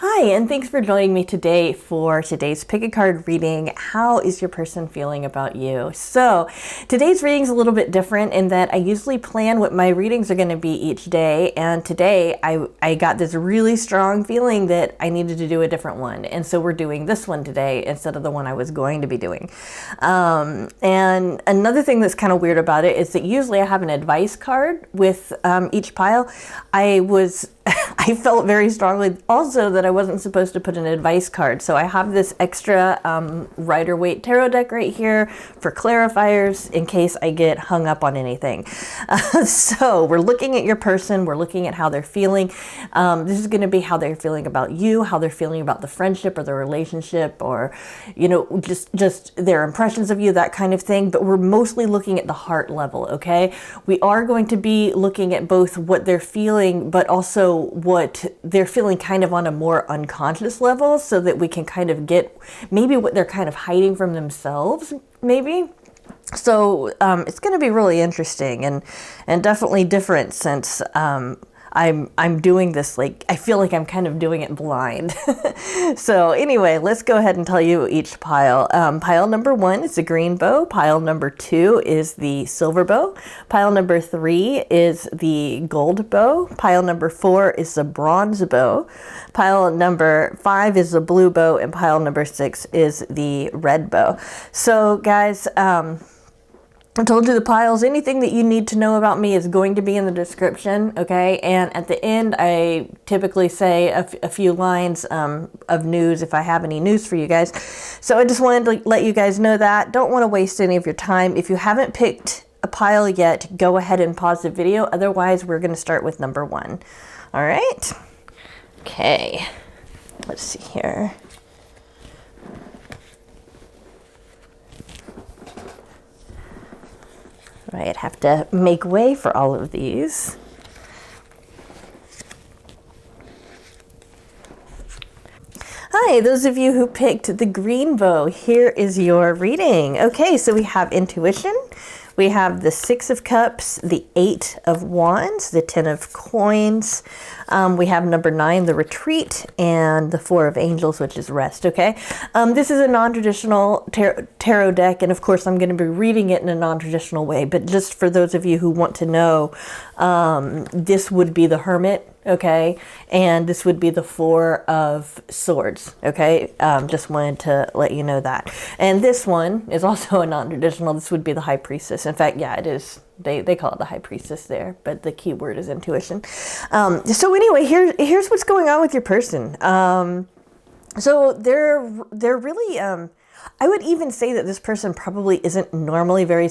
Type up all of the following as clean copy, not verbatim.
Hi, and thanks for joining me today for today's pick a card reading. How is your person feeling about you? So today's reading is a little bit different in that I usually plan what my readings are going to be each day. And today I got this really strong feeling that I needed to do a different one. And so we're doing this one today instead of the one I was going to be doing. And another thing that's kind of weird about it is that usually I have an advice card with each pile. I felt very strongly also that I wasn't supposed to put an advice card. So I have this extra Rider-Waite tarot deck right here for clarifiers in case I get hung up on anything. So we're looking at your person. We're looking at how they're feeling. This is going to be how they're feeling about you, how they're feeling about the friendship or the relationship, or, you know, just their impressions of you, that kind of thing. But we're mostly looking at the heart level, okay? We are going to be looking at both what they're feeling, but also what they're feeling kind of on a more unconscious level, so that we can kind of get maybe what they're kind of hiding from themselves, maybe. So it's going to be really interesting and definitely different since I'm doing this, like, I feel like I'm kind of doing it blind. So anyway, let's go ahead and tell you each pile. Pile number 1 is the green bow. Pile number 2 is the silver bow. Pile number 3 is the gold bow. Pile number 4 is the bronze bow. Pile number 5 is the blue bow, and pile number 6 is the red bow. So guys, I told you the piles. Anything that you need to know about me is going to be in the description, okay? And at the end, I typically say a few lines of news if I have any news for you guys. So I just wanted to let you guys know that. Don't want to waste any of your time. If you haven't picked a pile yet, go ahead and pause the video. Otherwise, we're going to start with number 1. All right? Okay. Let's see here. Right, have to make way for all of these. Hi, those of you who picked the green bow, here is your reading. Okay, so we have intuition. We have the 6 of Cups, the 8 of Wands, the 10 of Coins. We have number 9, the Retreat, and the 4 of Angels, which is Rest, okay? This is a non-traditional tarot deck, and of course I'm going to be reading it in a non-traditional way, but just for those of you who want to know, this would be the Hermit, okay? And this would be the 4 of Swords, okay? Just wanted to let you know that. And this one is also a non-traditional. This would be the High Priestess. In fact, yeah, it is. They call it the High Priestess there, but the key word is intuition. So anyway, here's what's going on with your person. So they're really, I would even say that this person probably isn't normally very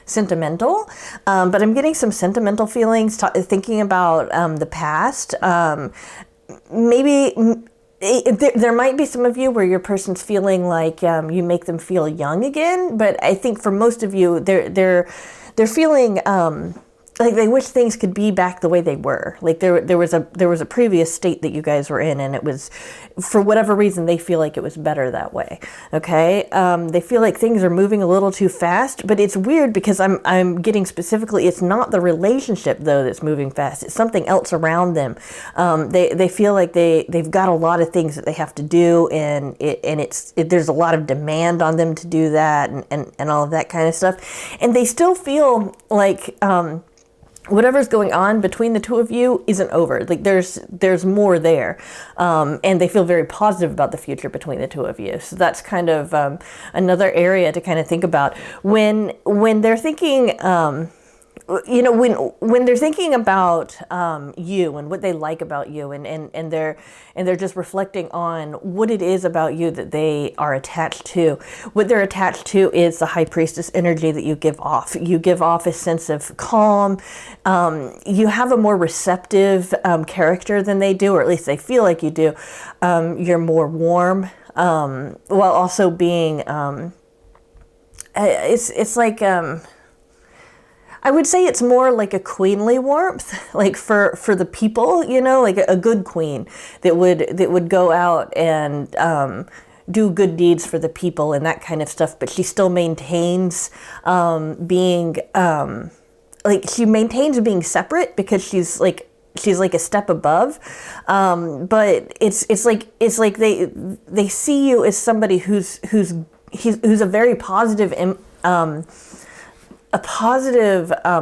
sentimental, but I'm getting some sentimental feelings thinking about the past. Maybe there might be some of you where your person's feeling like you make them feel young again, but I think for most of you, they're feeling like they wish things could be back the way they were. Like there was a previous state that you guys were in, and it was, for whatever reason, they feel like it was better that way. Okay, they feel like things are moving a little too fast, but it's weird because I'm getting specifically, it's not the relationship though that's moving fast. It's something else around them. They feel like they've got a lot of things that they have to do, and there's a lot of demand on them to do that, and all of that kind of stuff, and they still feel like whatever's going on between the two of you isn't over. Like there's more there, and they feel very positive about the future between the two of you. So that's kind of another area to kind of think about when they're thinking. You know, when they're thinking about you and what they like about you, and they're just reflecting on what it is about you that they are attached to. What they're attached to is the High Priestess energy that you give off. You give off a sense of calm. You have a more receptive character than they do, or at least they feel like you do. You're more warm, while also being. It's like. I would say it's more like a queenly warmth, like for the people, you know, like a good queen that would go out and do good deeds for the people and that kind of stuff. But she still maintains being like, she maintains being separate because she's like she's like a step above. But it's like they see you as somebody who's a very positive,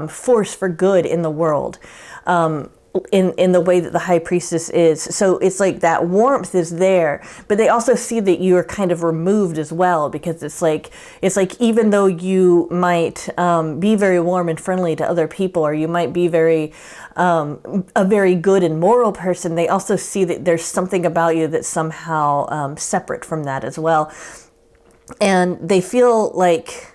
force for good in the world. In the way that the high priestess is. So it's like that warmth is there, but they also see that you are kind of removed as well, because it's like even though you might be very warm and friendly to other people, or you might be a very good and moral person, they also see that there's something about you that's somehow separate from that as well. And they feel like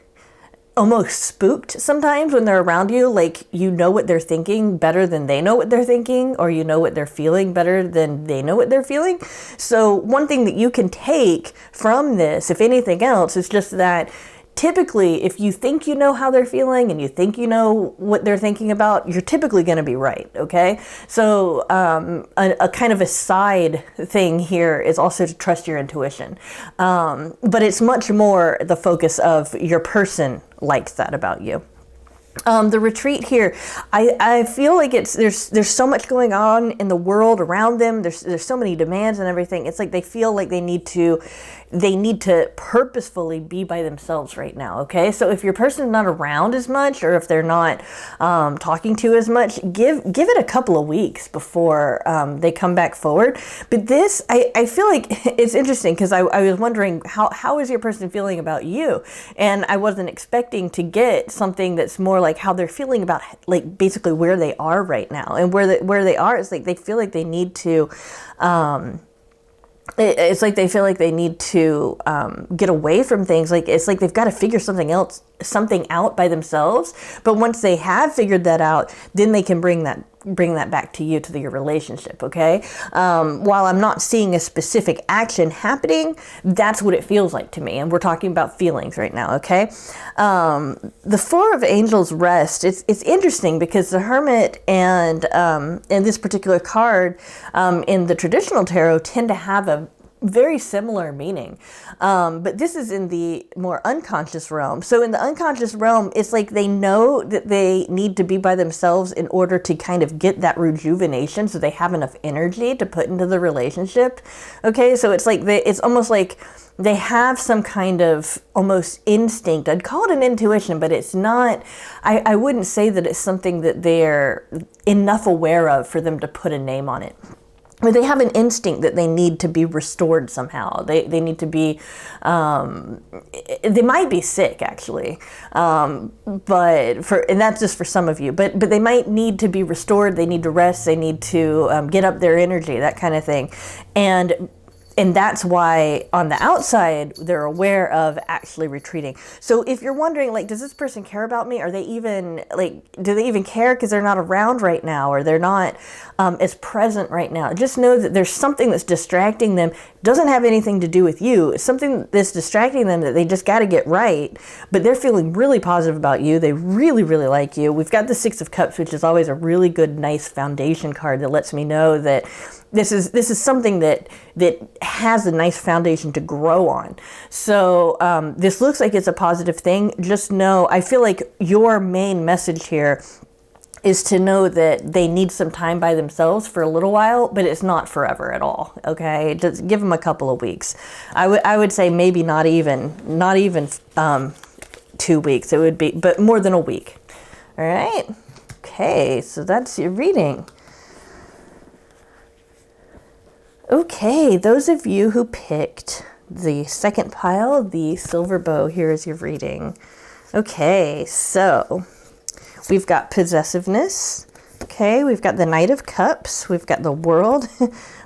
almost spooked sometimes when they're around you, like you know what they're thinking better than they know what they're thinking, or you know what they're feeling better than they know what they're feeling. So one thing that you can take from this, if anything else, is just that typically if you think you know how they're feeling and you think you know what they're thinking about, you're typically going to be right, okay? So a kind of a side thing here is also to trust your intuition. But it's much more the focus of your person likes that about you. The retreat here, I feel like there's so much going on in the world around them. There's so many demands and everything. It's like they feel like they need to purposefully be by themselves right now. Okay, so if your person's not around as much, or if they're not talking to you as much, give it a couple of weeks before they come back forward. But this, I feel like it's interesting, because I was wondering how is your person feeling about you, and I wasn't expecting to get something that's more like how they're feeling about, like, basically where they are right now. And where they are is like they feel like they need to it's like they feel like they need to get away from things. Like it's like they've got to figure something out by themselves. But once they have figured that out, then they can bring that back to you, to your relationship. Okay. While I'm not seeing a specific action happening, that's what it feels like to me. And we're talking about feelings right now. Okay. The Four of Angels rest. It's interesting because the Hermit and this particular card in the traditional tarot tend to have a very similar meaning. But this is in the more unconscious realm. So in the unconscious realm, it's like they know that they need to be by themselves in order to kind of get that rejuvenation, so they have enough energy to put into the relationship. Okay, so it's like it's almost like they have some kind of almost instinct. I'd call it an intuition, but it's not, I wouldn't say that it's something that they're enough aware of for them to put a name on it. But they have an instinct that they need to be restored somehow. They need to be, they might be sick actually, and that's just for some of you, but they might need to be restored. They need to rest. They need to get up their energy, that kind of thing. And that's why on the outside, they're aware of actually retreating. So if you're wondering, like, does this person care about me? Are they even, like, do they even care because they're not around right now, or they're not as present right now? Just know that there's something that's distracting them. Doesn't have anything to do with you. It's something that's distracting them that they just got to get right. But they're feeling really positive about you. They really, really like you. We've got the Six of Cups, which is always a really good, nice foundation card that lets me know that this is something that has a nice foundation to grow on. So this looks like it's a positive thing. Just know, I feel like your main message here is to know that they need some time by themselves for a little while, but it's not forever at all. Okay, just give them a couple of weeks. I would say maybe not even 2 weeks. It would be, but more than a week. All right. Okay, so that's your reading. Okay, those of you who picked the second pile, the silver bow, here is your reading. Okay, so we've got possessiveness. Okay, we've got the Knight of Cups. We've got the World.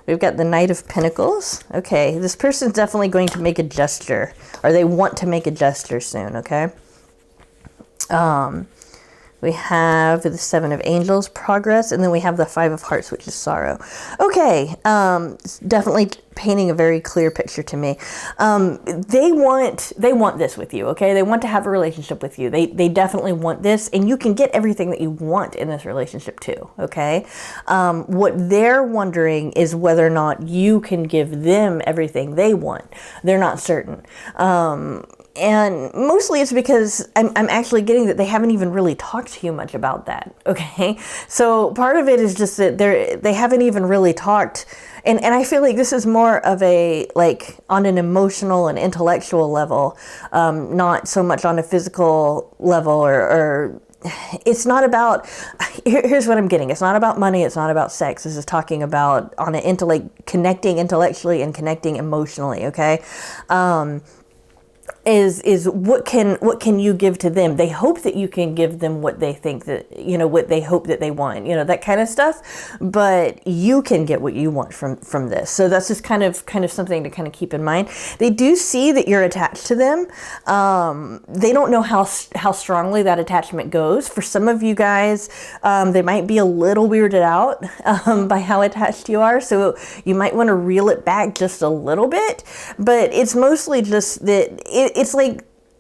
We've got the Knight of Pentacles. Okay, this person's definitely going to make a gesture, or they want to make a gesture soon, okay? We have the Seven of Angels, progress, and then we have the Five of Hearts, which is sorrow. Okay, it's definitely painting a very clear picture to me. They want this with you, okay? They want to have a relationship with you. They definitely want this, and you can get everything that you want in this relationship too, okay? What they're wondering is whether or not you can give them everything they want. They're not certain. And mostly it's because I'm actually getting that they haven't even really talked to you much about that. Okay. So part of it is just that they haven't even really talked. And I feel like this is more of a, like, on an emotional and intellectual level, not so much on a physical level, or it's not about, here's what I'm getting. It's not about money. It's not about sex. This is talking about on an connecting intellectually and connecting emotionally. Okay. Is what can you give to them? They hope that you can give them what they think that, what they hope that they want, that kind of stuff, but you can get what you want from this. So that's just kind of something to kind of keep in mind. They do see that you're attached to them. They don't know how strongly that attachment goes. For some of you guys, they might be a little weirded out by how attached you are. So you might want to reel it back just a little bit, but it's mostly just that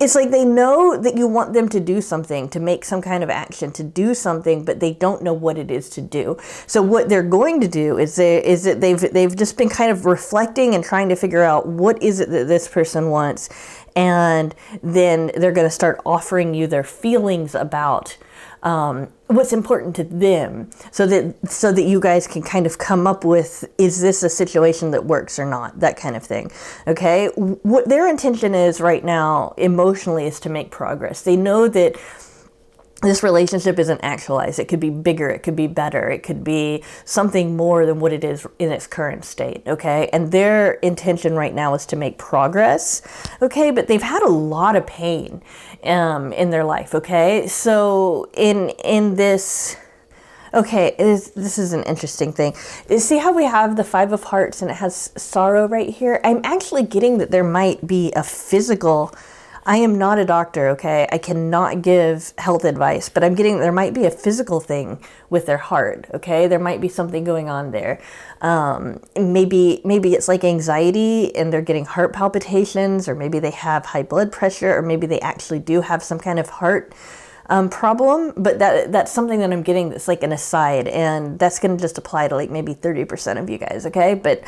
it's like they know that you want them to do something, to make some kind of action, to do something, but they don't know what it is to do. So what they're going to do is that they've just been kind of reflecting and trying to figure out what is it that this person wants, and then they're going to start offering you their feelings about what's important to them, so that you guys can kind of come up with, is this a situation that works or not, that kind of thing. Okay, what their intention is right now emotionally is to make progress. They know that this relationship isn't actualized. It could be bigger, it could be better, it could be something more than what it is in its current state, okay? And their intention right now is to make progress, okay? But they've had a lot of pain in their life, okay? So in this, okay, this is an interesting thing. See how we have the 5 of Hearts and it has sorrow right here? I'm actually getting that there might be a physical, I am not a doctor, okay? I cannot give health advice, but I'm getting there might be a physical thing with their heart, okay? There might be something going on there. Maybe it's like anxiety and they're getting heart palpitations, or maybe they have high blood pressure, or maybe they actually do have some kind of heart problem, but that's something that I'm getting that's like an aside, and that's going to just apply to like maybe 30% of you guys, okay? But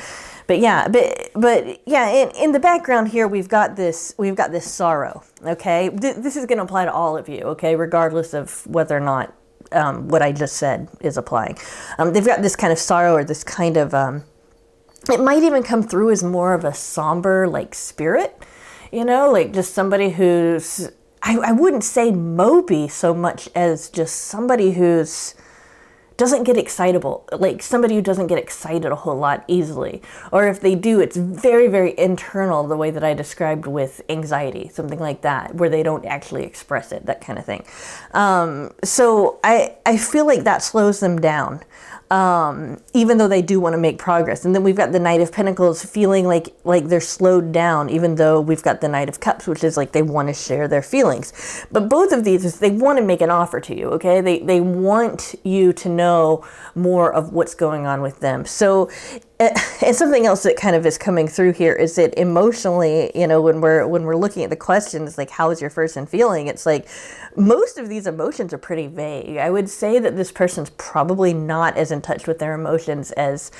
yeah, in the background here we've got this sorrow, okay? This is going to apply to all of you, okay, regardless of whether or not what I just said is applying. They've got this kind of sorrow, or this kind of it might even come through as more of a somber like spirit, like just somebody who's, I wouldn't say mopey so much as just somebody who's doesn't get excitable, like somebody who doesn't get excited a whole lot easily. Or if they do, it's very, very internal, the way that I described with anxiety, something like that, where they don't actually express it, that kind of thing. So I feel like that slows them down. Even though they do want to make progress. And then we've got the Knight of Pentacles feeling like they're slowed down, even though we've got the Knight of Cups, which is like they want to share their feelings. But both of these is they want to make an offer to you, okay? They want you to know more of what's going on with them. So, and something else that kind of is coming through here is that emotionally, when we're looking at the questions, like how is your person feeling? It's like most of these emotions are pretty vague. I would say that this person's probably not as in touch with their emotions as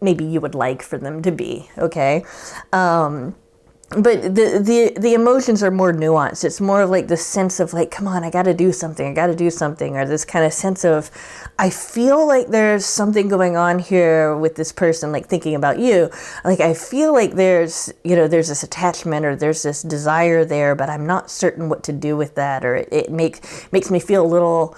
maybe you would like for them to be, okay? But the emotions are more nuanced. It's more of like the sense of like, come on, I got to do something, or this kind of sense of, I feel like there's something going on here with this person, like thinking about you. Like, I feel like there's this attachment, or there's this desire there, but I'm not certain what to do with that, or it makes me feel a little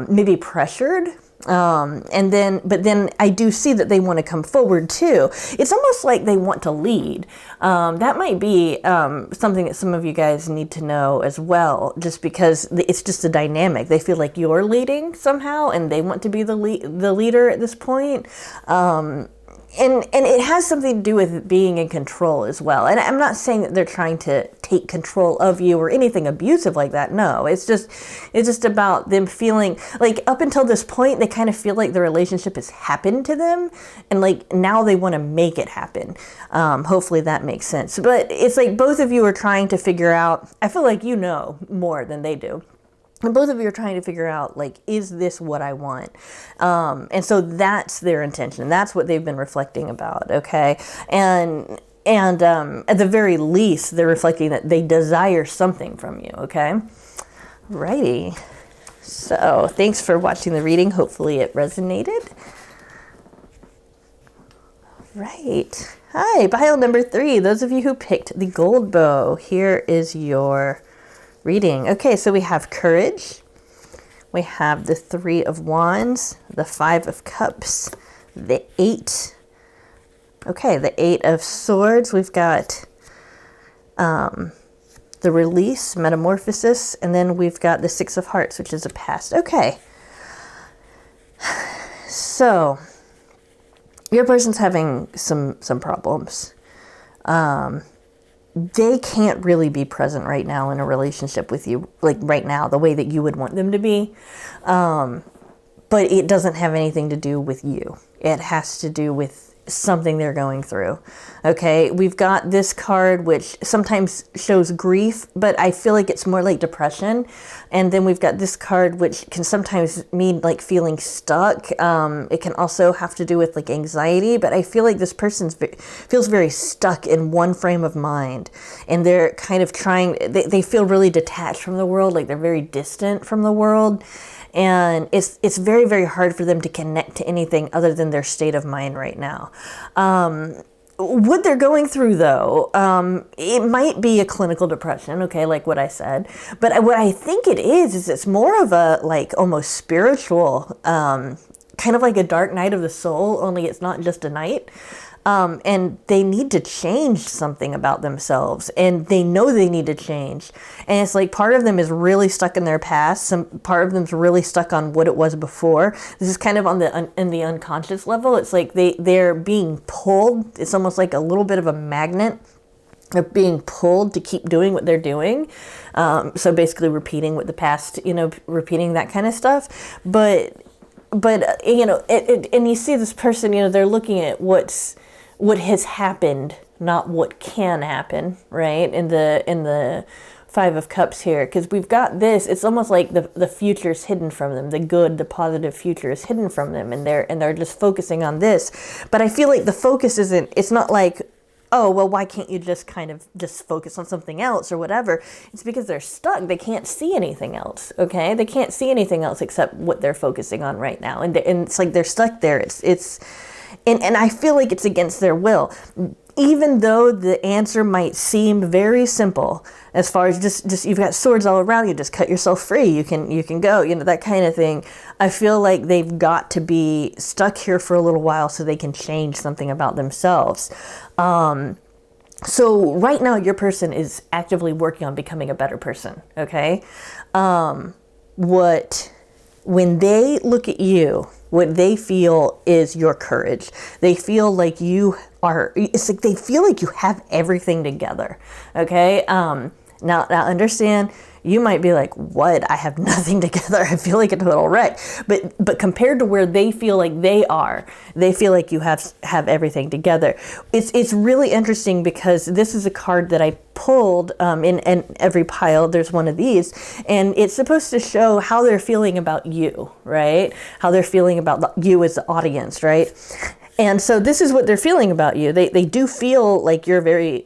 maybe pressured. But then I do see that they want to come forward too. It's almost like they want to lead. That might be something that some of you guys need to know as well, just because it's just a dynamic. They feel like you're leading somehow, and they want to be the leader at this point. And it has something to do with being in control as well. And I'm not saying that they're trying to take control of you or anything abusive like that. No, it's just about them feeling like up until this point, they kind of feel like the relationship has happened to them. And like now they want to make it happen. Hopefully that makes sense. But it's like both of you are trying to figure out, I feel like you know more than they do. And both of you are trying to figure out, like, is this what I want? And so that's their intention. That's what they've been reflecting about, okay? And And at the very least, they're reflecting that they desire something from you, okay? Righty. So thanks for watching the reading. Hopefully it resonated. Right. Hi, pile number 3. Those of you who picked the gold bow, here is your reading. Okay, so we have courage. We have the 3 of Wands, the 5 of Cups, the 8. Okay, the 8 of Swords. We've got the release, metamorphosis, and then we've got the 6 of Hearts, which is a past. Okay. So, your person's having some problems. They can't really be present right now in a relationship with you, like right now, the way that you would want them to be. But it doesn't have anything to do with you. It has to do with something they're going through. Okay, we've got this card which sometimes shows grief, but I feel like it's more like depression. And then we've got this card which can sometimes mean like feeling stuck. It can also have to do with like anxiety, but I feel like this person feels very stuck in one frame of mind, and they're kind of trying, they feel really detached from the world, like they're very distant from the world. And it's very, very hard for them to connect to anything other than their state of mind right now. What they're going through, though, it might be a clinical depression, okay, like what I said. But what I think it is it's more of a, like, almost spiritual, kind of like a dark night of the soul, only it's not just a night. And they need to change something about themselves, and they know they need to change. And it's like part of them is really stuck in their past. Some part of them's really stuck on what it was before. This is kind of on in the unconscious level. It's like they're being pulled. It's almost like a little bit of a magnet. They're being pulled to keep doing what they're doing. So basically repeating what the past, repeating that kind of stuff. But and you see this person, they're looking at what has happened, not what can happen, right? In the 5 of Cups here, because we've got this. It's almost like the future's hidden from them. The good, the positive future is hidden from them, and they're just focusing on this. But I feel like the focus isn't. It's not like, oh, well, why can't you just kind of just focus on something else or whatever? It's because they're stuck. They can't see anything else, okay? They can't see anything else except what they're focusing on right now. And it's like they're stuck there. And I feel like it's against their will. Even though the answer might seem very simple, as far as just you've got swords all around you, just cut yourself free, you can go, that kind of thing. I feel like they've got to be stuck here for a little while so they can change something about themselves. So right now your person is actively working on becoming a better person, okay? When they look at you, what they feel is your courage. They feel like it's like they feel like you have everything together, okay? Now understand, you might be like, what? I have nothing together. I feel like a total wreck. But compared to where they feel like they feel like you have everything together. It's really interesting because this is a card that I pulled in every pile. There's one of these, and it's supposed to show how they're feeling about you, right? How they're feeling about you as the audience, right? And so this is what they're feeling about you. They do feel like you're very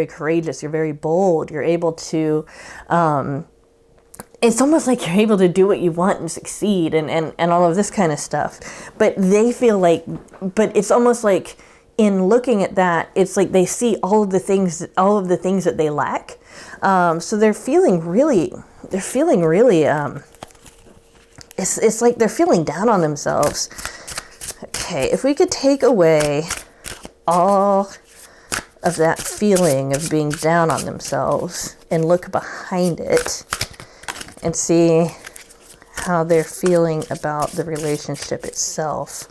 courageous. You're very bold. You're able to, it's almost like you're able to do what you want and succeed and all of this kind of stuff. But they feel like, but it's almost like in looking at that, it's like they see all of the things that they lack. So they're feeling really, it's like they're feeling down on themselves. Okay, if we could take away all of that feeling of being down on themselves and look behind it and see how they're feeling about the relationship itself.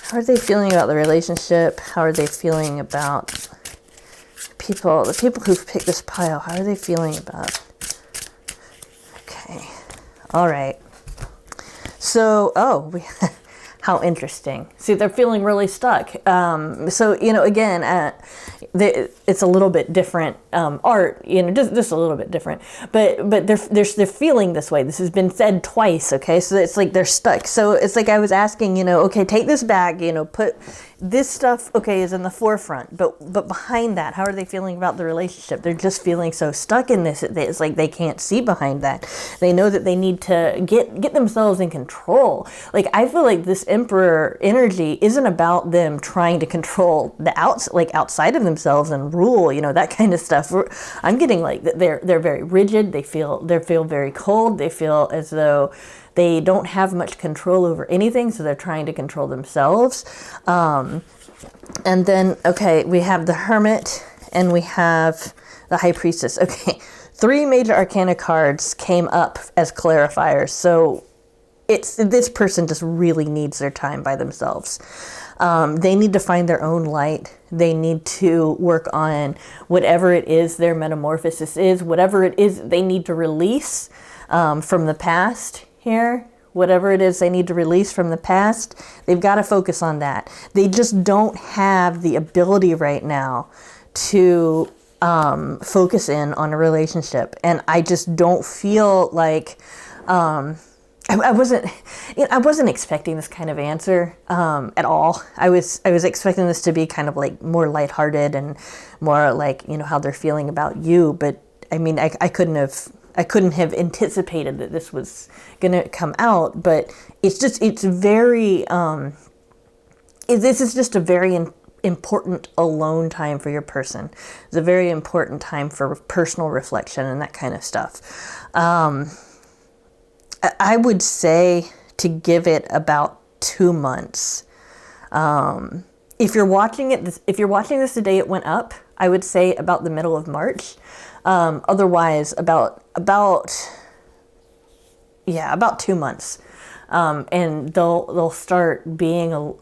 How are they feeling about the relationship? How are they feeling about the people who've picked this pile? How are they feeling about it? Okay, all right. So, How interesting. See, they're feeling really stuck. So, again, it's a little bit different art, just a little bit different. But they're feeling this way. This has been said twice, okay? So it's like they're stuck. So it's like I was asking, okay, take this back, put this stuff, okay, is in the forefront. But behind that, how are they feeling about the relationship? They're just feeling so stuck in this. It's like they can't see behind that. They know that they need to get themselves in control. Like, I feel like this Emperor energy isn't about them trying to control the outside of themselves and rule, that kind of stuff. I'm getting like that they're very rigid. They feel very cold. They feel as though they don't have much control over anything, so they're trying to control themselves. And then, okay, we have the Hermit and we have the High Priestess. Okay, 3 major arcana cards came up as clarifiers. So this person just really needs their time by themselves. They need to find their own light. They need to work on whatever it is their metamorphosis is, whatever it is they need to release from the past here. Whatever it is they need to release from the past, they've got to focus on that. They just don't have the ability right now to focus in on a relationship. And I just don't feel like... I wasn't expecting this kind of answer at all. I was expecting this to be kind of like more lighthearted and more like, how they're feeling about you. But I mean, I couldn't have anticipated that this was going to come out. But this is just a very important alone time for your person. It's a very important time for personal reflection and that kind of stuff. I would say to give it about 2 months. If you're watching this the day it went up, I would say about the middle of March. Otherwise, about 2 months, and they'll start being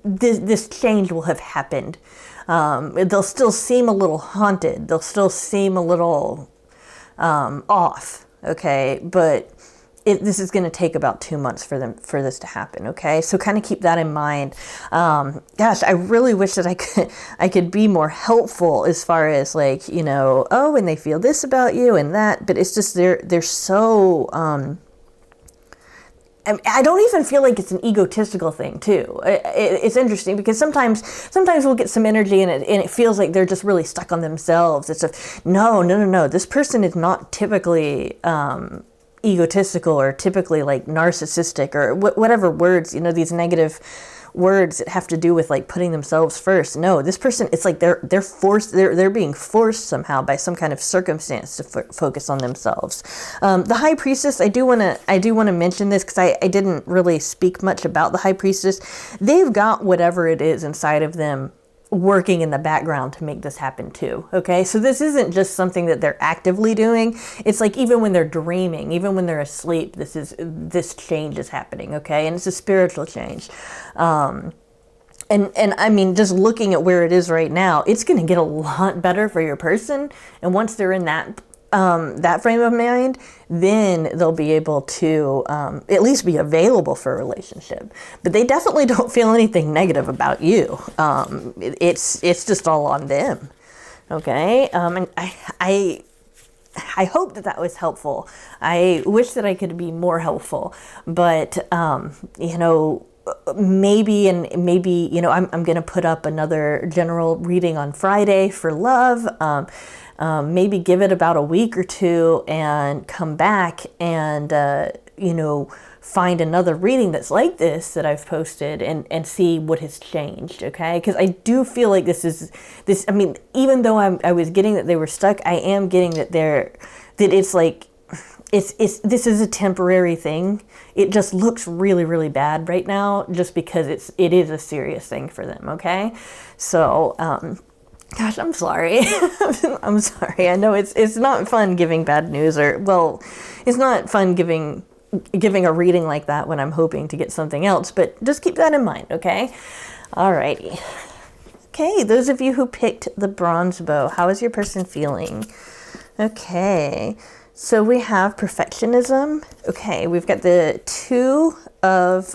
this change will have happened. They'll still seem a little haunted. They'll still seem a little off. Okay, but this is going to take about 2 months for this to happen. Okay, so kind of keep that in mind. Gosh, I really wish that I could be more helpful as far as like, and they feel this about you and that, but it's just they're so. I don't even feel like it's an egotistical thing too. It's interesting because sometimes we'll get some energy and it feels like they're just really stuck on themselves. No. This person is not typically egotistical or typically like narcissistic or whatever words, these negative words that have to do with like putting themselves first. No, this person, it's like they're being forced somehow by some kind of circumstance to focus on themselves. The High Priestess, I do want to mention this because I didn't really speak much about the High Priestess. They've got whatever it is inside of them working in the background to make this happen too. Okay, so this isn't just something that they're actively doing. It's like even when they're dreaming, even when they're asleep, this change is happening. Okay, and it's a spiritual change. And I mean, just looking at where it is right now, it's going to get a lot better for your person. And once they're in that frame of mind, then they'll be able to at least be available for a relationship. But they definitely don't feel anything negative about you. It's just all on them. Okay, and I hope that was helpful. I wish that I could be more helpful, but maybe I'm going to put up another general reading on Friday for love. Maybe give it about a week or 2 and come back and, find another reading that's like this that I've posted and see what has changed. Okay. Cause I do feel like this, I mean, even though I was getting that they were stuck, I am getting that it's like, this is a temporary thing. It just looks really, really bad right now just because it is a serious thing for them. Okay. So, gosh, I'm sorry. I'm sorry. I know it's not fun giving bad news it's not fun giving a reading like that when I'm hoping to get something else, but just keep that in mind, okay? Alrighty. Okay, those of you who picked the bronze bow, how is your person feeling? Okay, So we have perfectionism. Okay, we've got the two of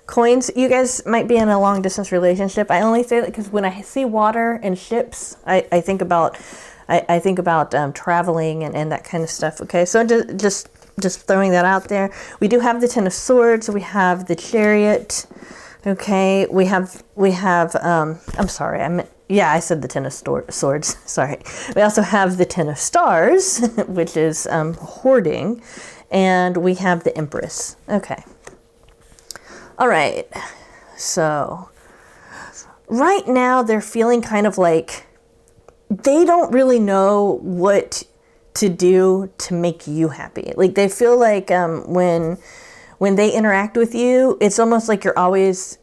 coins. You guys might be in a long distance relationship. I only say that because when I see water and ships, I think about traveling and that kind of stuff. Okay, so just throwing that out there. We do have the Ten of Swords. We have the Chariot. Okay, we have I'm sorry, I said the Ten of Swords. Sorry. We also have the Ten of Stars, which is hoarding, and we have the Empress. Okay. All right. So right now they're feeling kind of like they don't really know what to do to make you happy. Like they feel like when they interact with you, it's almost like you're always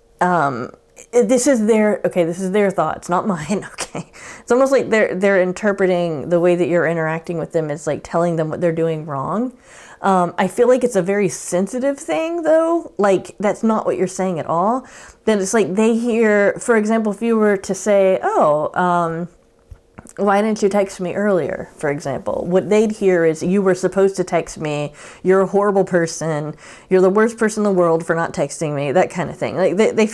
this is their thoughts, not mine. Okay, it's almost like they're interpreting the way that you're interacting with them as like telling them what they're doing wrong. I feel like it's a very sensitive thing, though. Like that's not what you're saying at all. Then it's like they hear, for example, if you were to say, "Oh, why didn't you text me earlier?" For example, what they'd hear is, "You were supposed to text me. You're a horrible person. You're the worst person in the world for not texting me." That kind of thing. Like they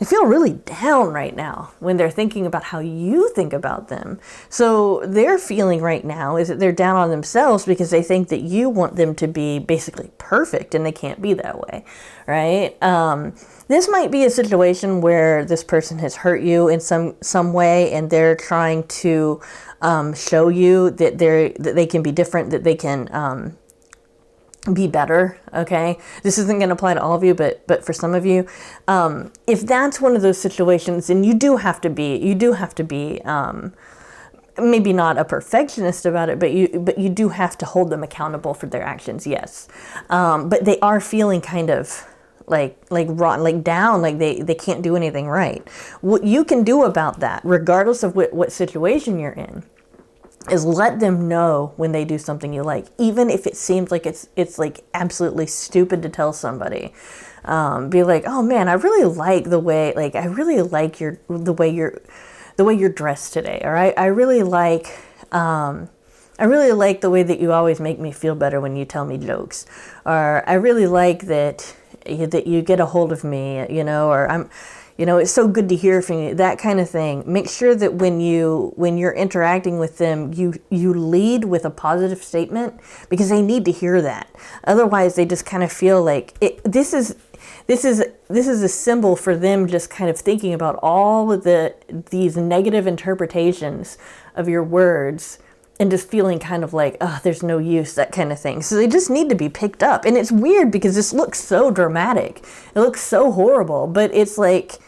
feel really down right now when they're thinking about how you think about them. So their feeling right now is that they're down on themselves because they think that you want them to be basically perfect and they can't be that way, right? This might be a situation where this person has hurt you in some way and they're trying to show you that they can be different, that they can be better. Okay, this isn't going to apply to all of you, but for some of you, if that's one of those situations, then you do have to be maybe not a perfectionist about it, but you do have to hold them accountable for their actions. Yes, but they are feeling kind of like rotten, like down, like they can't do anything right. What you can do about that, regardless of what situation you're in, is let them know when they do something you like, even if it seems like it's like absolutely stupid to tell somebody. Be like, "Oh man, I really like the way the way you're dressed today," or I really like the way that you always make me feel better when you tell me jokes, or I really like that you get a hold of me, or it's so good to hear from you, that kind of thing. Make sure that when you're interacting with them, you lead with a positive statement, because they need to hear that. Otherwise, they just kind of feel like this is a symbol for them just kind of thinking about all of these negative interpretations of your words and just feeling kind of like, "Oh, there's no use," that kind of thing. So they just need to be picked up. And it's weird because this looks so dramatic. It looks so horrible, but it's like,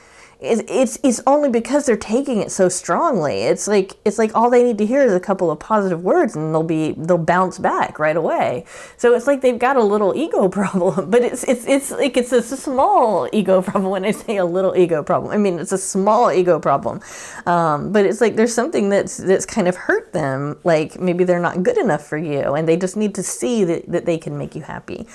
it's only because they're taking it so strongly. It's like all they need to hear is a couple of positive words and they'll bounce back right away. So it's like they've got a little ego problem, but it's a small ego problem. When I say a little ego problem, I mean it's a small ego problem. But it's like there's something that's kind of hurt them. Like maybe they're not good enough for you, and they just need to see that they can make you happy.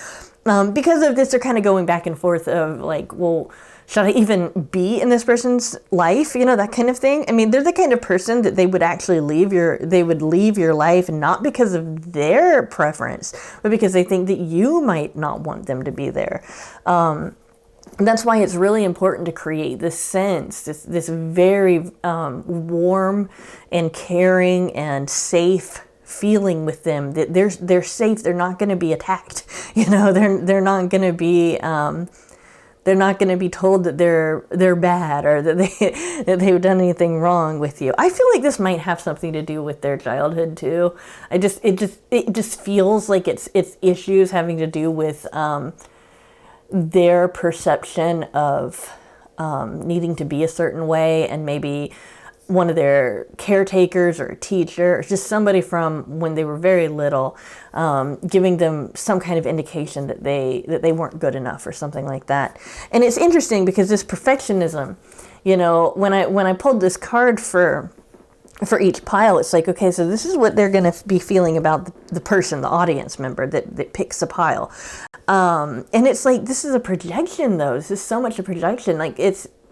Because of this, they're kind of going back and forth of like, well, should I even be in this person's life? That kind of thing. I mean, they're the kind of person that they would actually leave your life, not because of their preference, but because they think that you might not want them to be there. That's why it's really important to create this sense, this very warm and caring and safe feeling with them, that they're safe. They're not going to be attacked. They're not going to be. They're not going to be told that they're bad, or that they've done anything wrong with you. I feel like this might have something to do with their childhood too. It just feels like it's issues having to do with their perception of needing to be a certain way, and maybe one of their caretakers or a teacher or just somebody from when they were very little, giving them some kind of indication that they weren't good enough or something like that. And it's interesting because this perfectionism, when I pulled this card for each pile, it's like, okay, so this is what they're going to be feeling about the person, the audience member that picks a pile. And it's like, this is a projection though. This is so much a projection. Like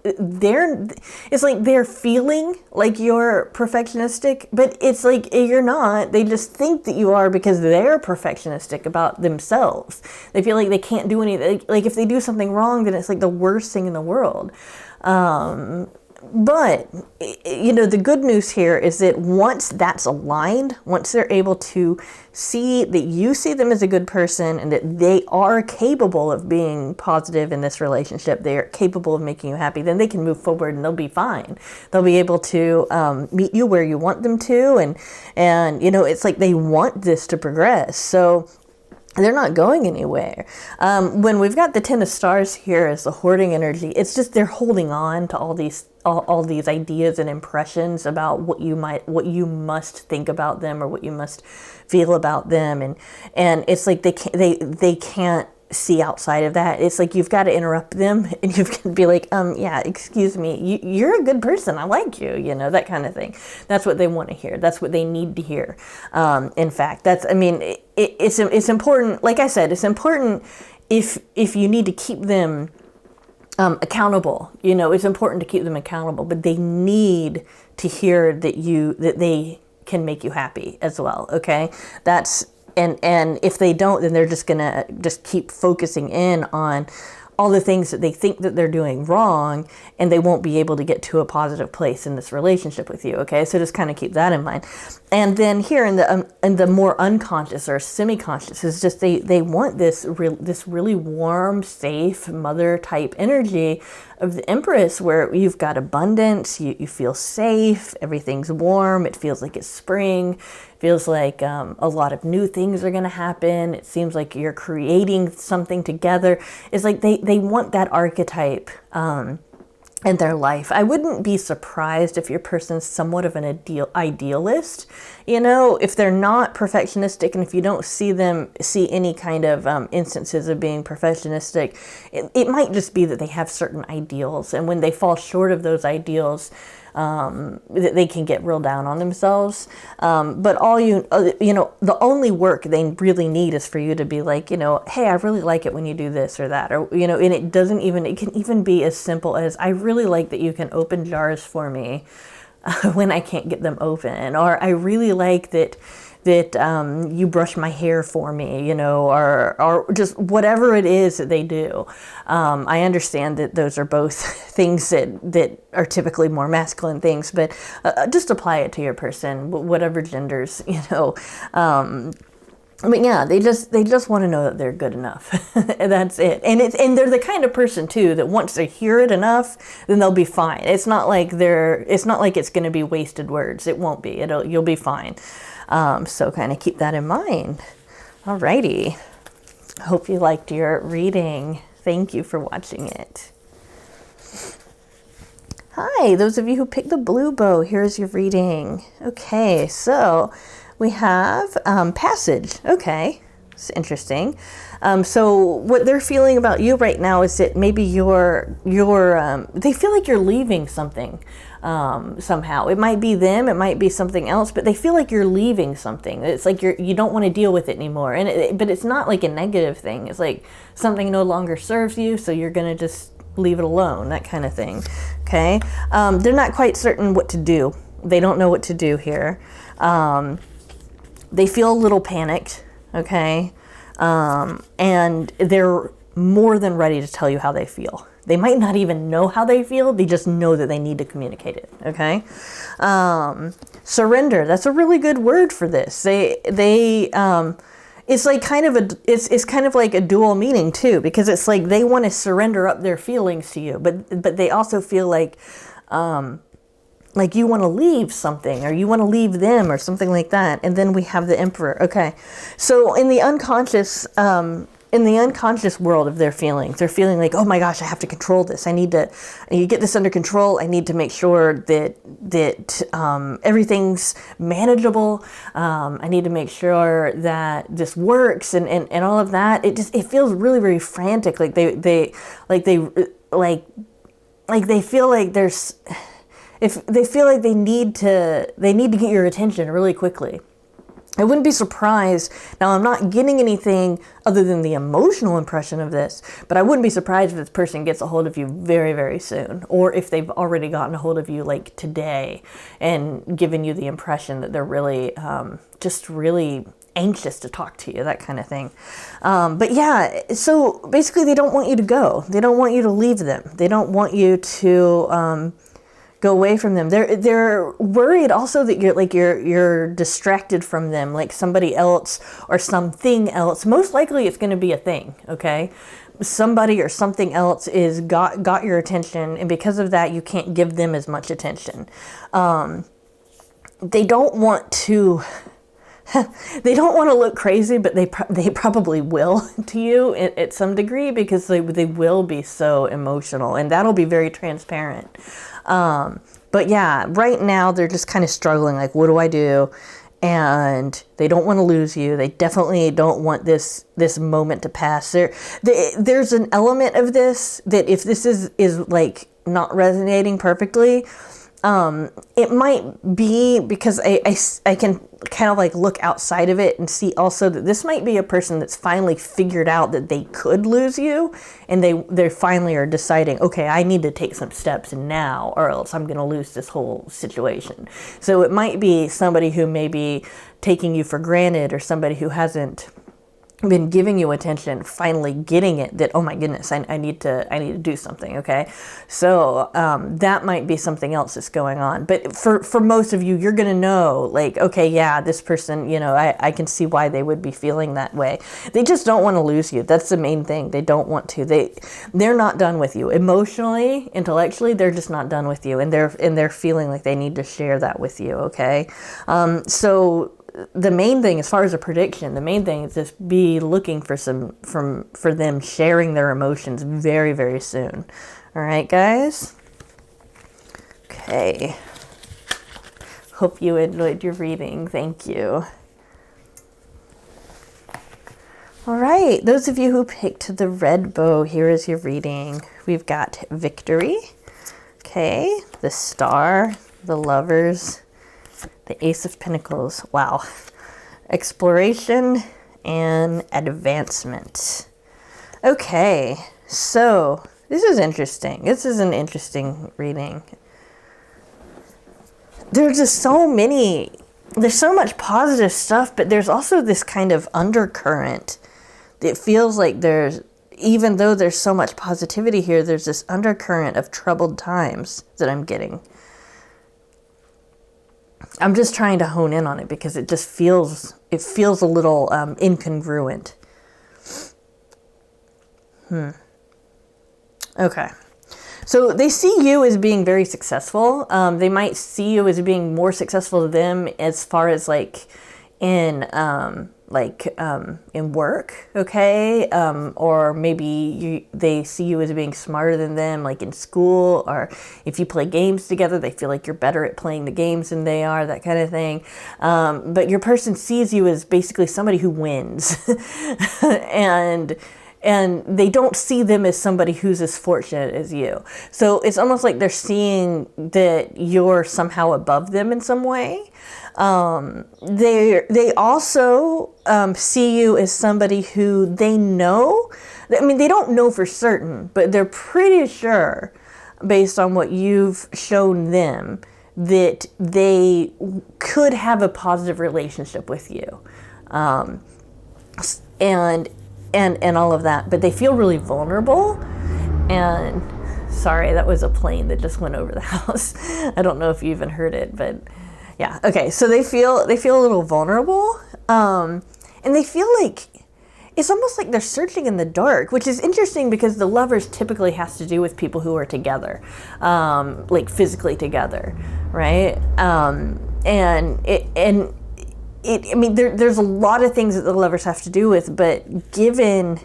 it's like they're feeling like you're perfectionistic, but it's like you're not. They just think that you are because they're perfectionistic about themselves. They feel like they can't do anything. Like if they do something wrong, then it's like the worst thing in the world. But, the good news here is that once that's aligned, once they're able to see that you see them as a good person and that they are capable of being positive in this relationship, they are capable of making you happy, then they can move forward and they'll be fine. They'll be able to meet you where you want them to. And it's like they want this to progress. So they're not going anywhere. When we've got the Ten of Stars here as the hoarding energy, it's just they're holding on to all these ideas and impressions about what you must think about them or what you must feel about them, and it's like they can't see outside of that. It's like you've got to interrupt them and you've got to be like, yeah, excuse me, you're a good person, I like you, that kind of thing. That's what they want to hear. That's what they need to hear. In fact, it's important. Like I said, it's important if you need to keep them accountable. It's important to keep them accountable, but they need to hear that they can make you happy as well. Okay, and if they don't, then they're just gonna keep focusing in on all the things that they think that they're doing wrong, and they won't be able to get to a positive place in this relationship with you. Okay, so just kind of keep that in mind. And then here in the more unconscious or semi-conscious is just they want this really warm, safe mother type energy of the Empress, where you've got abundance, you feel safe, everything's warm, it feels like it's spring, feels like a lot of new things are going to happen. It seems like you're creating something together. It's like they want that archetype in their life. I wouldn't be surprised if your person's somewhat of an idealist, if they're not perfectionistic, and if you don't see any kind of instances of being perfectionistic, it might just be that they have certain ideals, and when they fall short of those ideals, they can get real down on themselves. But the only work they really need is for you to be like, hey, I really like it when you do this or that, or, and it can even be as simple as, I really like that you can open jars for me when I can't get them open, or I really like that you brush my hair for me, or just whatever it is that they do. I understand that those are both things that are typically more masculine things, but just apply it to your person, whatever genders, But yeah, they just want to know that they're good enough. And that's it. And they're the kind of person too that once they hear it enough, then they'll be fine. It's not like it's going to be wasted words. It won't be. You'll be fine. So kind of keep that in mind. Alrighty. Hope you liked your reading. Thank you for watching it. Hi, those of you who picked the blue bow, here's your reading. Okay, so we have Passage. Okay, it's interesting. So what they're feeling about you right now is that maybe they feel like you're leaving something somehow. It might be them, it might be something else, but they feel like you're leaving something. It's like you don't want to deal with it anymore. But it's not like a negative thing. It's like something no longer serves you, so you're gonna just leave it alone, that kind of thing. Okay, they're not quite certain what to do. They don't know what to do here. They feel a little panicked, okay? And they're more than ready to tell you how they feel. They might not even know how they feel, they just know that they need to communicate it, okay? Surrender, that's a really good word for this. It's like it's kind of like a dual meaning too, because it's like they want to surrender up their feelings to you, but they also feel like you want to leave something, or you want to leave them, or something like that. And then we have the Emperor. Okay, so in the unconscious world of their feelings, they're feeling like, oh my gosh, I have to control this. I need to get this under control. I need to make sure that everything's manageable. I need to make sure that this works, and all of that. It feels really, very frantic. Like they feel like there's. If they feel like they need to get your attention really quickly. I wouldn't be surprised. Now, I'm not getting anything other than the emotional impression of this, but I wouldn't be surprised if this person gets a hold of you very, very soon, or if they've already gotten a hold of you like today and given you the impression that they're really, just really anxious to talk to you, that kind of thing. But yeah, so basically they don't want you to go. They don't want you to leave them. They don't want you to, go away from them. They're worried also that you're distracted from them, like somebody else or something else. Most likely it's going to be a thing, okay? Somebody or something else is got your attention, and because of that you can't give them as much attention. They don't want to they don't want to look crazy, but they probably will to you at some degree, because they will be so emotional, and that'll be very transparent. But yeah, right now they're just kind of struggling, like, what do I do? And they don't want to lose you. They definitely don't want this moment to pass. There's an element of this that if this is like not resonating perfectly, it might be because I can kind of like look outside of it and see also that this might be a person that's finally figured out that they could lose you, and they finally are deciding, okay, I need to take some steps now or else I'm going to lose this whole situation. So it might be somebody who may be taking you for granted, or somebody who hasn't been giving you attention finally getting it, that, oh my goodness, I need to do something. Okay, so that might be something else that's going on. But for most of you, you're gonna know, like, okay, yeah, this person, I can see why they would be feeling that way. They just don't want to lose you. That's the main thing. They don't want to. They're not done with you emotionally, intellectually. They're just not done with you, and they're feeling like they need to share that with you. Okay, so the main thing, as far as a prediction, the main thing is just be looking for for them sharing their emotions very, very soon. All right, guys? Okay. Hope you enjoyed your reading. Thank you. All right, those of you who picked the red bow, here is your reading. We've got Victory, okay, the Star, the Lovers, the Ace of Pentacles, wow, Exploration, and Advancement. Okay, so this is interesting. This is an interesting reading. There's just there's so much positive stuff, but there's also this kind of undercurrent. It feels like even though there's so much positivity here, there's this undercurrent of troubled times that I'm getting. I'm just trying to hone in on it because it just feels a little incongruent. Okay. So they see you as being very successful. They might see you as being more successful than them as far as in work, okay? Or maybe they see you as being smarter than them, like in school, or if you play games together, they feel like you're better at playing the games than they are, that kind of thing. But your person sees you as basically somebody who wins. And they don't see them as somebody who's as fortunate as you. So it's almost like they're seeing that you're somehow above them in some way. They also see you as somebody who they know. I mean, they don't know for certain, but they're pretty sure, based on what you've shown them, that they could have a positive relationship with you. And all of that, but they feel really vulnerable. And sorry, that was a plane that just went over the house. I don't know if you even heard it, but yeah. Okay, so they feel a little vulnerable, and they feel like it's almost like they're searching in the dark, which is interesting because the Lovers typically has to do with people who are together, like physically together, right? I mean, there's a lot of things that the Lovers have to do with, but given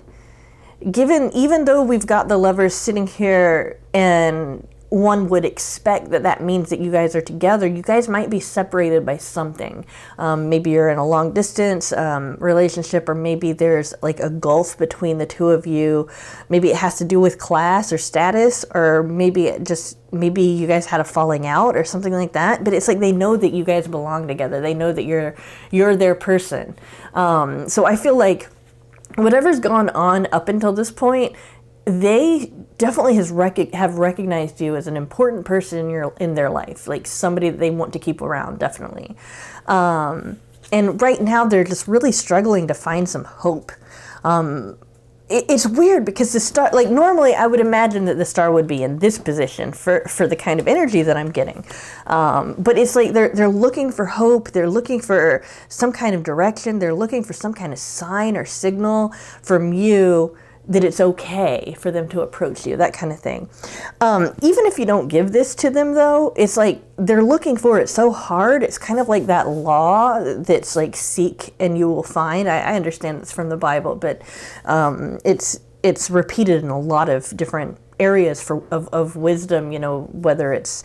even though we've got the Lovers sitting here and one would expect that that means that you guys are together, you guys might be separated by something. Maybe you're in a long distance relationship, or maybe there's like a gulf between the two of you. Maybe it has to do with class or status, or maybe you guys had a falling out or something like that. But it's like they know that you guys belong together. They know that you're their person. So I feel like whatever's gone on up until this point, they definitely have recognized you as an important person in their life, like somebody that they want to keep around, definitely. And right now they're just really struggling to find some hope. It's weird because the star, like normally I would imagine that the star would be in this position for the kind of energy that I'm getting. But it's like they're looking for hope. They're looking for some kind of direction. They're looking for some kind of sign or signal from you that it's okay for them to approach you, that kind of thing. Even if you don't give this to them though, it's like they're looking for it so hard. It's kind of like that law that's like seek and you will find. I understand it's from the Bible, but it's repeated in a lot of different areas of wisdom, whether it's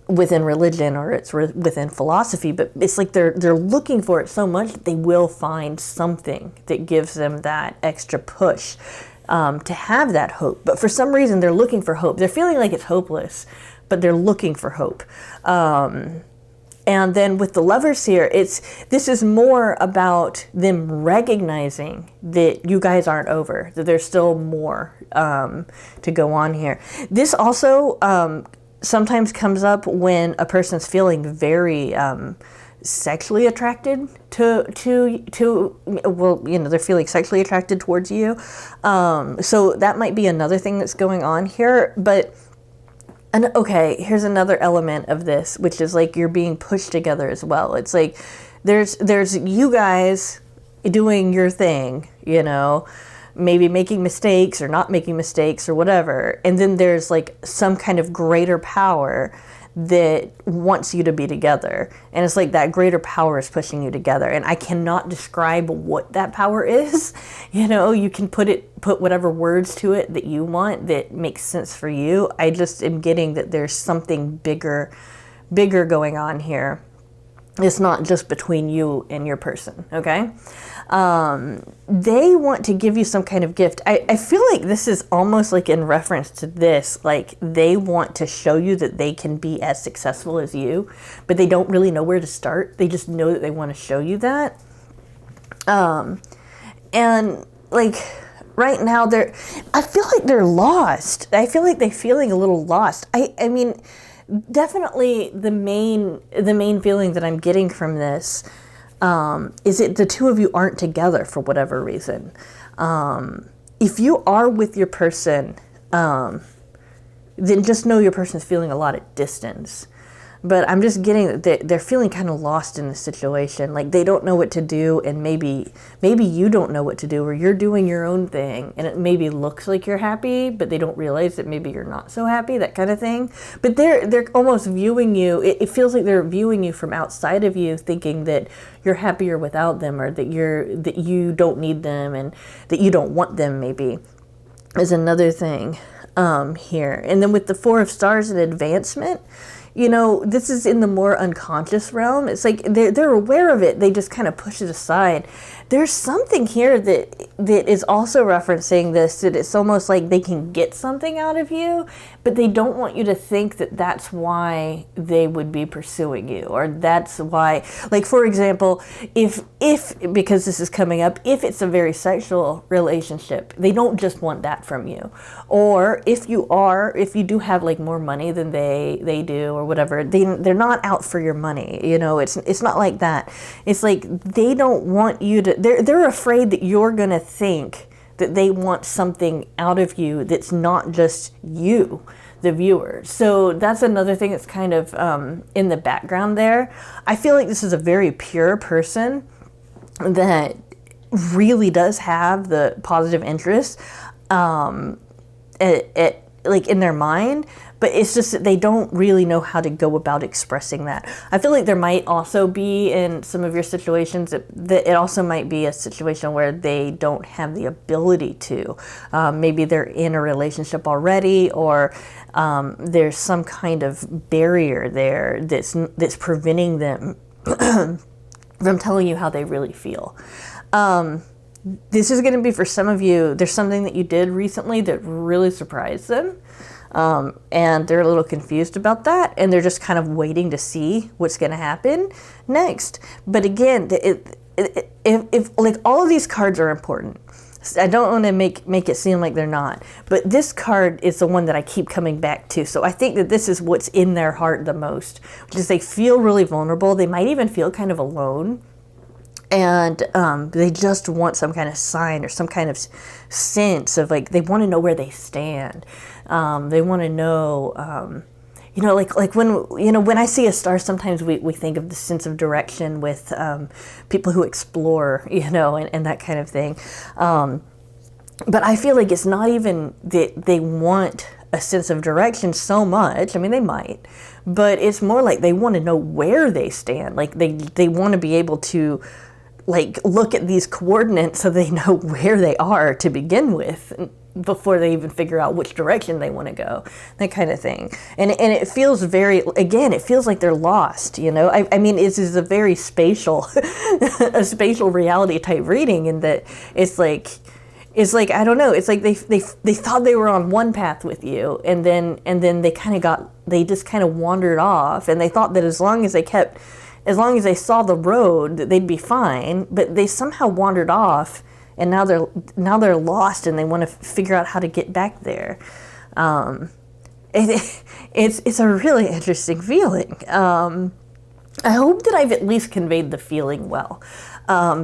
within religion or it's within philosophy, but it's like they're looking for it so much that they will find something that gives them that extra push to have that hope. But for some reason they're looking for hope. They're feeling like it's hopeless, but they're looking for hope. And then with the Lovers here, this is more about them recognizing that you guys aren't over, that there's still more to go on here. This also sometimes comes up when a person's feeling very sexually attracted to well, they're feeling sexually attracted towards you. So that might be another thing that's going on here. But okay, here's another element of this, which is like you're being pushed together as well. It's like there's you guys doing your thing, maybe making mistakes or not making mistakes or whatever. And then there's like some kind of greater power that wants you to be together. And it's like that greater power is pushing you together. And I cannot describe what that power is. You can put whatever words to it that you want that makes sense for you. I just am getting that there's something bigger going on here. It's not just between you and your person, okay? They want to give you some kind of gift. I feel like this is almost like in reference to this, like they want to show you that they can be as successful as you, but they don't really know where to start. They just know that they want to show you that. And like right now I feel like they're lost. I feel like they're feeling a little lost. I mean, definitely the main feeling that I'm getting from this is that the two of you aren't together for whatever reason. If you are with your person, then just know your person's feeling a lot of distance. But I'm just getting that they're feeling kind of lost in the situation. Like they don't know what to do, and maybe you don't know what to do, or you're doing your own thing, and it maybe looks like you're happy, but they don't realize that maybe you're not so happy, that kind of thing. But they're almost viewing you. It feels like they're viewing you from outside of you, thinking that you're happier without them, or that you don't need them, and that you don't want them. Maybe is another thing here. And then with the Four of Stars and advancement. This is in the more unconscious realm. It's like they're aware of it. They just kind of push it aside. There's something here that is also referencing this, that it's almost like they can get something out of you, but they don't want you to think that that's why they would be pursuing you, or that's why, like, for example, if because this is coming up, if it's a very sexual relationship, they don't just want that from you. Or if you do have like more money than they do, or whatever, they're not out for your money. It's not like that. It's like they don't want you to, they're afraid that you're gonna think that they want something out of you that's not just you, the viewer. So that's another thing that's kind of in the background there. I feel like this is a very pure person that really does have the positive interest at like in their mind, but it's just that they don't really know how to go about expressing that. I feel like there might also be in some of your situations that it also might be a situation where they don't have the ability to. Maybe they're in a relationship already, or there's some kind of barrier there that's preventing them from telling you how they really feel. This is going to be for some of you, there's something that you did recently that really surprised them. And they're a little confused about that. And they're just kind of waiting to see what's going to happen next. But again, if like all of these cards are important. I don't want to make it seem like they're not. But this card is the one that I keep coming back to. So I think that this is what's in their heart the most, which is they feel really vulnerable. They might even feel kind of alone. And they just want some kind of sign or some kind of sense of like, they want to know where they stand. They want to know, like when I see a star, sometimes we think of the sense of direction with people who explore, and that kind of thing. But I feel like it's not even that they want a sense of direction so much. I mean, they might, but it's more like they want to know where they stand. Like they want to be able to like look at these coordinates so they know where they are to begin with before they even figure out which direction they want to go, that kind of thing. And it feels it feels like they're lost, I mean, this is a very spatial, a spatial reality type reading, in that it's like, I don't know, it's like they thought they were on one path with you, and then they just kind of wandered off, and they thought that as long as they saw the road, that they'd be fine, but they somehow wandered off, and now they're lost, and they want to figure out how to get back there. It's a really interesting feeling. I hope that I've at least conveyed the feeling well,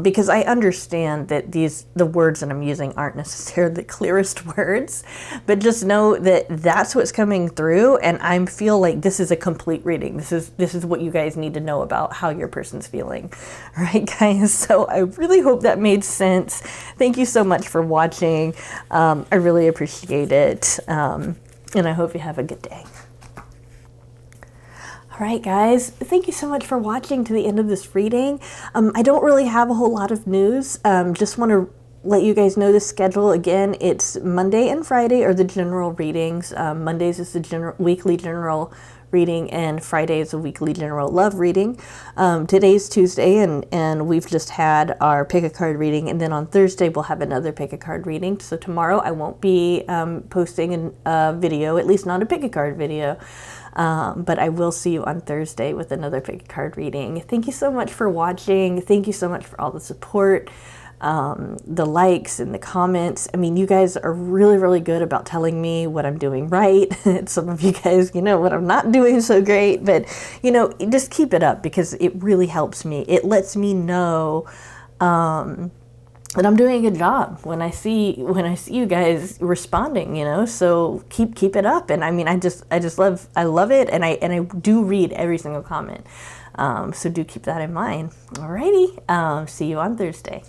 because I understand that the words that I'm using aren't necessarily the clearest words, but just know that that's what's coming through, and I feel like this is a complete reading. This is what you guys need to know about how your person's feeling. All right, guys? So I really hope that made sense. Thank you so much for watching. I really appreciate it, and I hope you have a good day. All right, guys, thank you so much for watching to the end of this reading. I don't really have a whole lot of news. Just want to let you guys know the schedule. Again, it's Monday and Friday are the general readings. Mondays is the weekly general reading, and Friday is a weekly general love reading. Today's Tuesday, and we've just had our pick a card reading, and then on Thursday we'll have another pick a card reading. So tomorrow I won't be posting a video, at least not a pick a card video. But I will see you on Thursday with another pick a card reading. Thank you so much for watching. Thank you so much for all the support, the likes and the comments. I mean, you guys are really, really good about telling me what I'm doing right. Some of you guys, what I'm not doing so great, but just keep it up, because it really helps me. It lets me know, that I'm doing a good job when I see you guys responding, so keep it up. And I mean, I love it. And I do read every single comment. So do keep that in mind. Alrighty. See you on Thursday.